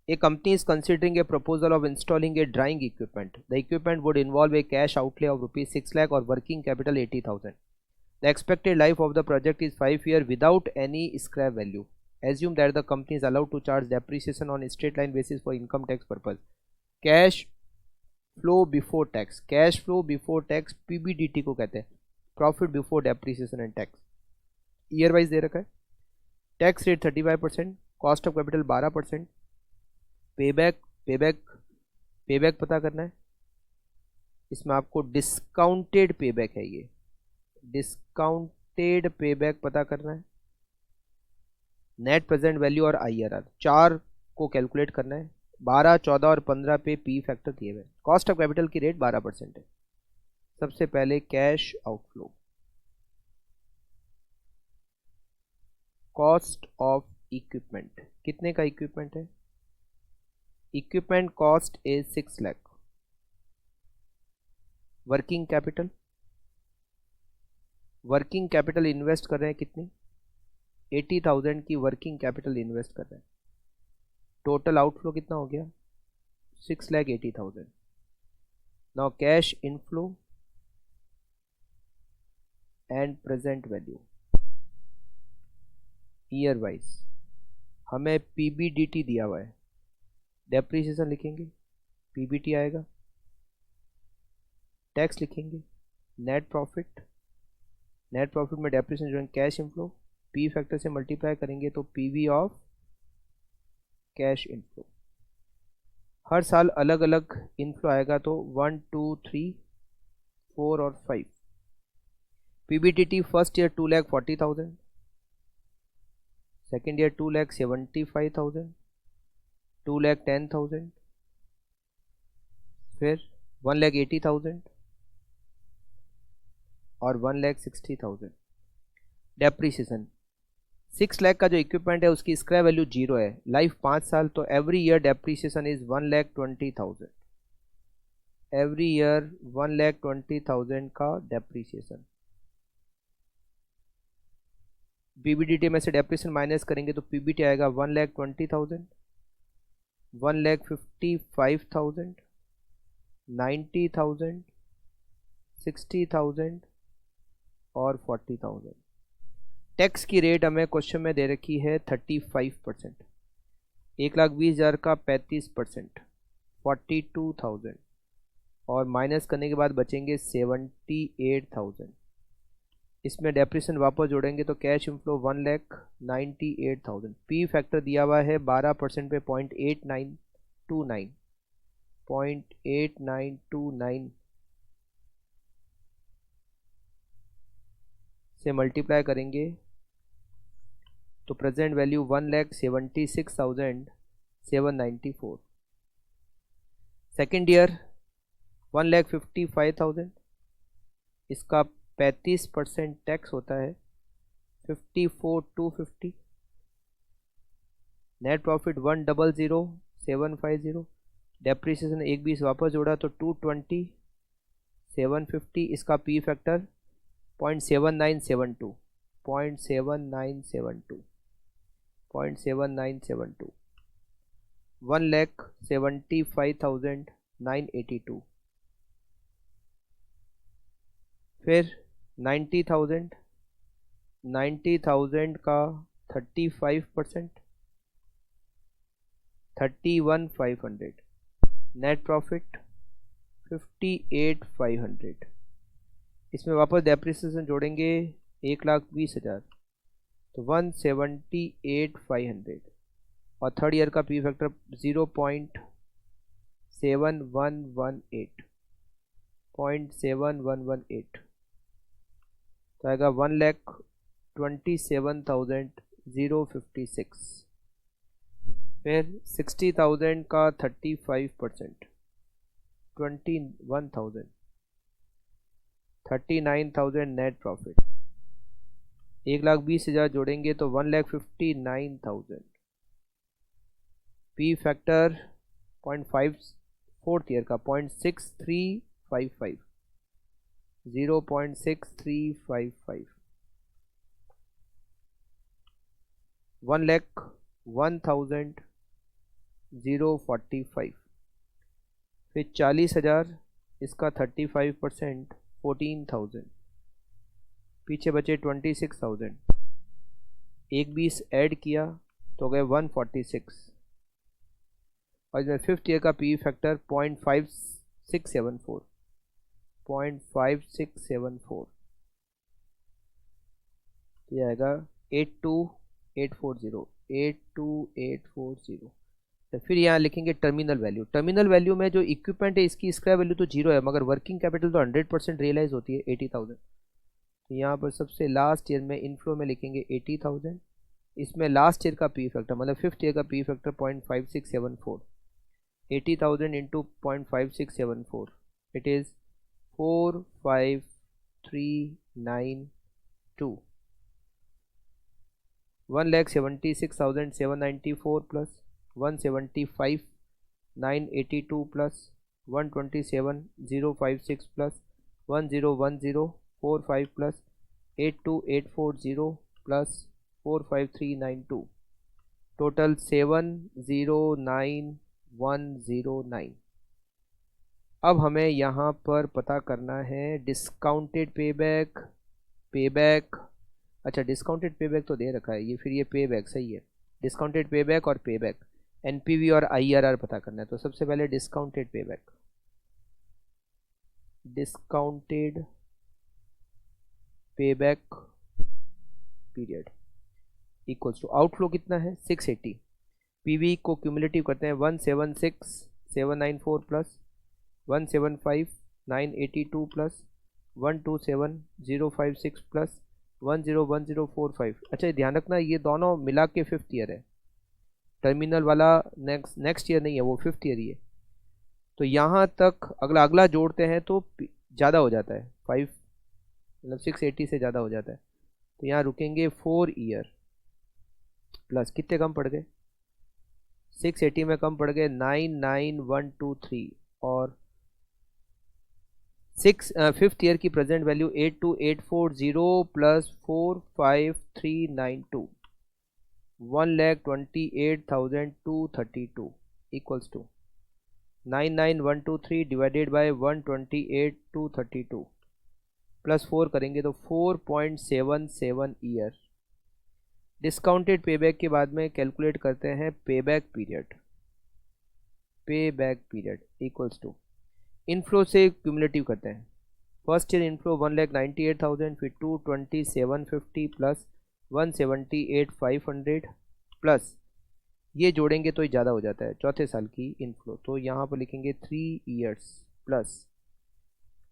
A company is considering a proposal of installing a drying equipment. The equipment would involve a cash outlay of rupees 6 lakh or working capital 80,000. The expected life of the project is 5 years without any scrap value. Assume that the company is allowed to charge depreciation on a straight line basis for income tax purpose. Cash flow before tax, cash flow before tax PBDT को कहते हैं, profit before depreciation and tax. Year wise दे रखा है। Tax rate 35%, cost of capital 12%, payback payback payback पता करना है। इसमें आपको डिस्काउंटेड पेबैक है, ये डिस्काउंटेड पेबैक पता करना है। नेट प्रेजेंट वैल्यू और आईआरआर 4 को कैलकुलेट करना है। 12, 14 और 15 पे पी फैक्टर दिए हुए। कॉस्ट ऑफ कैपिटल की रेट 12% है। सबसे पहले cash outflow, cost of equipment, कितने का इक्विपमेंट है? Equipment cost is 6 lakh. Working capital, working capital invest कर रहे हैं कितनी? 80,000 की वर्किंग कैपिटल इन्वेस्ट कर रहे हैं। टोटल आउटफ्लो कितना हो गया? 6,80,000। Now cash inflow and present value year wise. हमें पीबीडीटी दिया हुआ है, डेप्रिसिएशन लिखेंगे, पीबीटी आएगा, टैक्स लिखेंगे, नेट प्रॉफिट, नेट प्रॉफिट में डेप्रिसिएशन जो कैश इनफ्लो, पी फैक्टर से मल्टीप्लाई करेंगे तो पीवी ऑफ कैश इनफ्लो। हर साल अलग अलग इनफ्लो आएगा, तो 1, 2, 3, 4 और 5। पीबीटीटी फर्स्ट ईयर 2,40,000, सेकेंड ईयर 2,75,000, 2,10,000, फिर 1,80,000 और 1,60,000। डेप्रिसिएशन 6 लाख का जो इक्विपमेंट है उसकी स्क्रैप वैल्यू 0 है, लाइफ 5 साल, तो every year depreciation is 1,20,000। Every year 1,20,000 का डेप्रिसिएशन। पीबीडीटी में से डेप्रिसिएशन माइनस करेंगे तो पीबीटी आएगा 1,20,000, 1,55,000, 90,000, 60,000 और 40,000। टैक्स की रेट हमें क्वेश्चन में दे रखी है 35%। 1,20,000 का 35%, 42,000 और माइनस करने के बाद बचेंगे 78,000। इसमें डेप्रिसिएशन वापस जोड़ेंगे तो कैश इनफ्लो 1,98,000। पी फैक्टर दिया हुआ है 12% पे 0.8929, 0.8929 से मल्टीप्लाई करेंगे तो प्रेजेंट वैल्यू 1,76,794। सेकेंड ईयर 1,55,000, इसका 35% टैक्स होता है, 54,250। Net profit 1,00,750। डेप्रिसिएशन 1,20 वापस जोड़ा तो 220, 750। इसका पी फैक्टर 0.7972, 0.7972, 0.7972। 1,75,982। फिर 90,000, 90,000 का 35%, 31,500। Net profit 58,500। इसमें वापस डेप्रिसिएशन जोड़ेंगे 1,20,000 तो 178,500 और थर्ड ईयर का पी फैक्टर 0.7118, 0.7118 तो आएगा 1,27,056। फिर 60,000 का 35%, 21,000, 39,000 नेट प्रॉफिट। 1,20,000 जोड़ेंगे तो 1,59,000। पी फैक्टर 0.5 फोर्थ ईयर का 0.6355, 0.6355। 1,01,000 045, फिर 40,000, इसका 35% 14,000, पीछे बचे 26,000, एक 20 ऐड किया तो गए 146, और इसमें फिफ्थ ईयर का पी फैक्टर 0.5674, 0.5674, ये आएगा 82840, 82840। तो फिर यहाँ लिखेंगे टर्मिनल वैल्यू। टर्मिनल वैल्यू में जो इक्विपमेंट है इसकी स्क्रैप वैल्यू तो 0 है, मगर वर्किंग कैपिटल तो 100% रियलाइज होती है 80,000। तो यहाँ पर सबसे लास्ट ईयर में इनफ्लो में लिखेंगे 80,000, इसमें लास्ट ईयर का पी फैक्टर मतलब फिफ्थ ईयर का P factor 0.5674, 80,000 into 0.5674, it is 45392, 1,76,794 plus 175,982 plus 127,056 plus 101045 plus 82840 plus 45392, total 709,109। अब हमें यहाँ पर पता करना है डिस्काउंटेड पेबैक, पेबैक, अच्छा डिस्काउंटेड पेबैक तो दे रखा है ये, फिर ये पेबैक सही है, डिस्काउंटेड पेबैक और पेबैक, एनपीवी और आईआरआर पता करना है। तो सबसे पहले discounted payback, discounted payback period equals to outflow कितना है 680, पीवी को क्यूमुलेटिव करते हैं 176,794 प्लस 175,982 प्लस 127,056 प्लस 101045। अच्छा ये ध्यान रखना ये दोनों मिला के फिफ्थ ईयर है, टर्मिनल वाला नेक्स्ट ईयर नहीं है, वो फिफ्थ ईयर ही है। तो यहाँ तक अगला जोड़ते हैं तो ज़्यादा हो जाता है 5 मतलब 680 से ज़्यादा हो जाता है। तो यहाँ रुकेंगे 4 ईयर प्लस कितने कम पड़ गए 680 में कम पड़ गए 99123, और फिफ्थ ईयर की present value 82840 plus 45392, 1,28,232 equals to 99123 divided by 128,232 plus 4 करेंगे तो 4.77 ईयर। डिस्काउंटेड पेबैक के बाद में कैलकुलेट करते हैं payback period, payback period equals to inflow से क्यूमुलेटिव करते हैं। फर्स्ट ईयर इनफ्लो 1,98,000, फिर 22750 प्लस 178,500 प्लस ये जोड़ेंगे तो ज़्यादा हो जाता है चौथे साल की इनफ्लो। तो यहाँ पर लिखेंगे 3 ईयर्स प्लस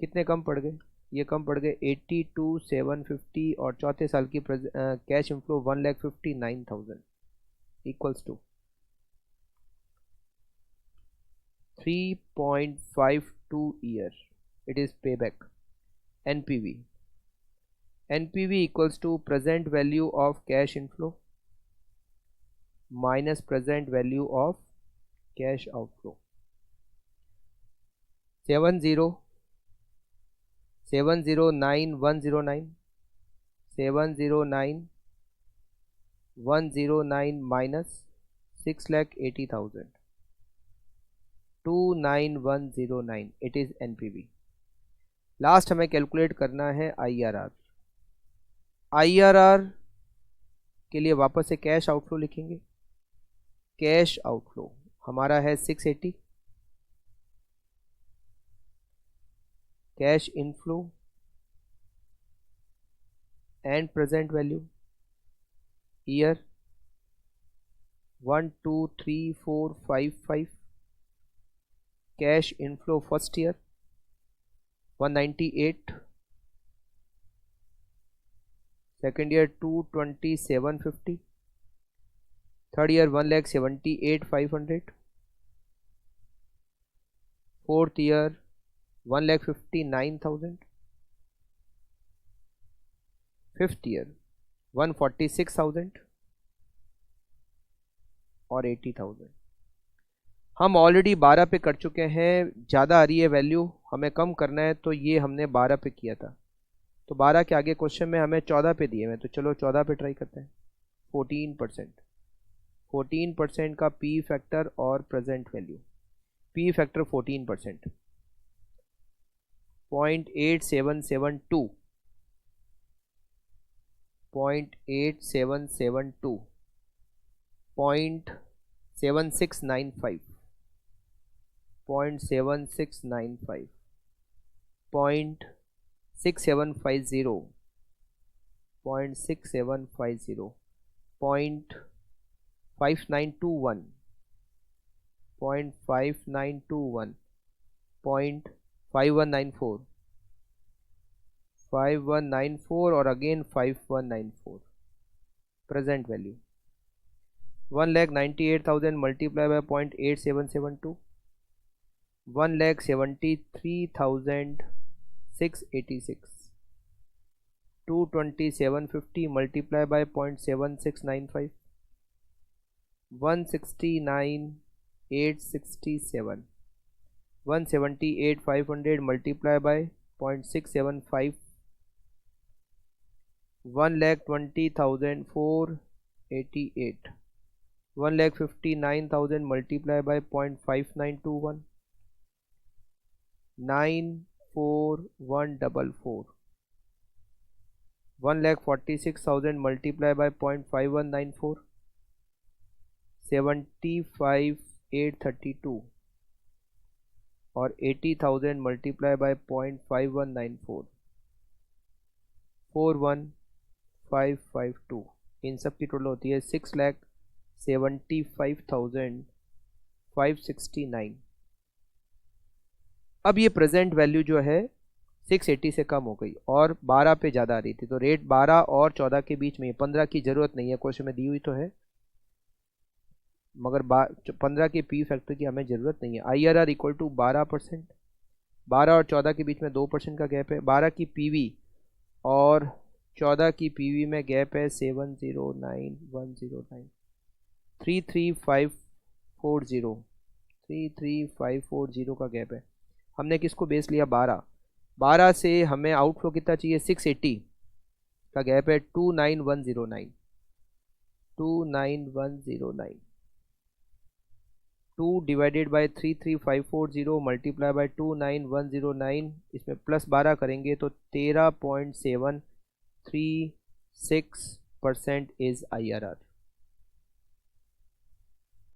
कितने कम पड़ गए, ये कम पड़ गए 82,750, और चौथे साल की cash inflow 1,59,000 equals to 3.52 year, it is payback. NPV, NPV equals to present value of cash inflow minus present value of cash outflow. 709,109, 709,109 minus 6,80,000, 29,109, it is NPV. Last हमें कैलकुलेट करना है आईआरआर। आईआरआर के लिए वापस से cash outflow लिखेंगे। Cash outflow हमारा है 680, cash inflow and present value year 1 2 3 4 5 5, cash inflow first year 198, second year 22750, third year 1,78,500, fourth year 1,59,000, fifth year 146,000 और 80,000। हम ऑलरेडी 12 पे कर चुके हैं, ज़्यादा आ रही है वैल्यू, हमें कम करना है, तो ये हमने 12 पे किया था। तो 12 के आगे क्वेश्चन में हमें 14 पे दिए हैं, तो चलो 14 पे ट्राई करते हैं। 14%, 14% का पी फैक्टर और प्रेजेंट वैल्यू। पी फैक्टर 14%, 0.8772, 0.8772, 0.7695, 0.7695, 0.6750, 0.6750, 0.5921, 0.5921, 0.5194, 5194 और again 5194 present value. 1,98,000 multiply by 0.8772, 1,73,686, 22750 multiplied by 0.7695, 169,867, 178,500 multiplied by 0.675, 1,20,488, 1,59,000 multiplied by 0.5921, 94144, 1,46,000 multiplied by 0.5194, 75,832 और 80,000 multiplied by 0.5194, 41,552। इन सब की टोटल होती है 6,75,569। अब ये प्रेजेंट वैल्यू जो है 680 से कम हो गई और 12 पे ज़्यादा आ रही थी, तो रेट 12 और 14 के बीच में, 15 की ज़रूरत नहीं है, क्वेश्चन में दी हुई तो है, मगर 15 के पी फैक्टर की हमें ज़रूरत नहीं है। IRR इक्वल टू 12%, 12 और 14 के बीच में 2% का गैप है। 12 की PV और 14 की PV में गैप है 709,109, 33,540, 33,540 का गैप है। हमने किसको बेस लिया? 12। 12 से हमें आउटफ्लो कितना चाहिए? 680 का गैप है 29,109, 29,109। 2 डिवाइडेड बाय 33,540 मल्टीप्लाई बाय 29,109, इसमें प्लस 12 करेंगे तो 13.736% इज IRR।